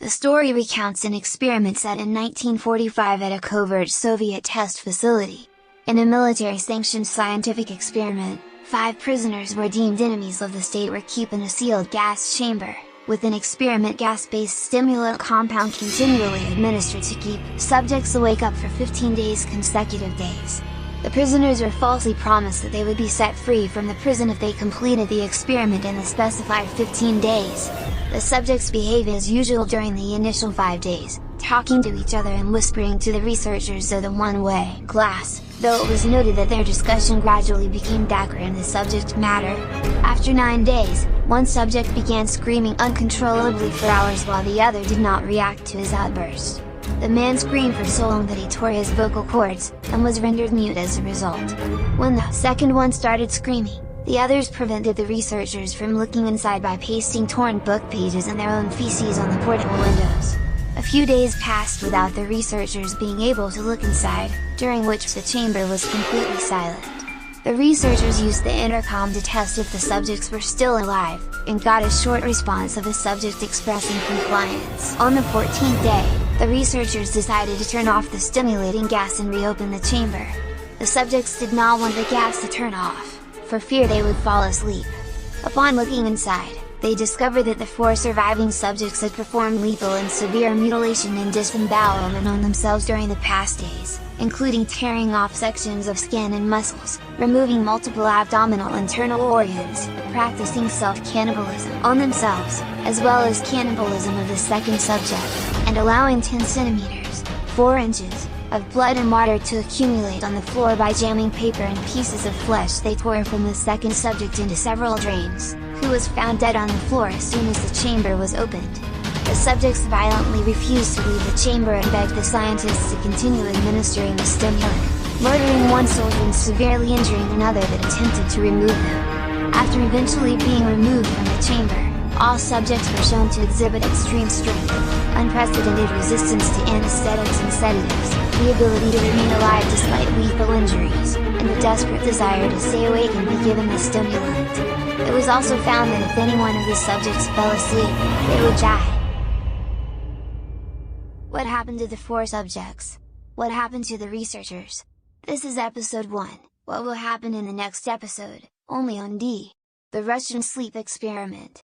The story recounts an experiment set in 1945 at a covert Soviet test facility. In a military-sanctioned scientific experiment, 5 prisoners were deemed enemies of the state were kept in a sealed gas chamber, with an experiment gas-based stimulant compound continually administered to keep subjects awake up for 15 consecutive days. The prisoners were falsely promised that they would be set free from the prison if they completed the experiment in the specified 15 days. The subjects behave as usual during the initial 5 days, talking to each other and whispering to the researchers of the one-way glass, though it was noted that their discussion gradually became darker in the subject matter. After 9 days, one subject began screaming uncontrollably for hours while the other did not react to his outburst. The man screamed for so long that he tore his vocal cords, and was rendered mute as a result. When the second one started screaming, the others prevented the researchers from looking inside by pasting torn book pages and their own feces on the portable windows. A few days passed without the researchers being able to look inside, during which the chamber was completely silent. The researchers used the intercom to test if the subjects were still alive, and got a short response of a subject expressing compliance. On the 14th day, the researchers decided to turn off the stimulating gas and reopen the chamber. The subjects did not want the gas to turn off, for fear they would fall asleep. Upon looking inside, they discovered that the 4 surviving subjects had performed lethal and severe mutilation and disembowelment on themselves during the past days, including tearing off sections of skin and muscles, removing multiple abdominal internal organs, practicing self-cannibalism on themselves, as well as cannibalism of the second subject, and allowing 10 centimeters, 4 inches, of blood and water to accumulate on the floor by jamming paper and pieces of flesh they tore from the second subject into several drains, who was found dead on the floor as soon as the chamber was opened. The subjects violently refused to leave the chamber and begged the scientists to continue administering the stimulant, murdering one soldier and severely injuring another that attempted to remove them. After eventually being removed from the chamber, all subjects were shown to exhibit extreme strength, unprecedented resistance to anesthetics and sedatives, the ability to remain alive despite lethal injuries, and a desperate desire to stay awake and be given the stimulant. It was also found that if any one of the subjects fell asleep, they would die. What happened to the 4 subjects? What happened to the researchers? This is episode 1, what will happen in the next episode, only on D. The Russian Sleep Experiment.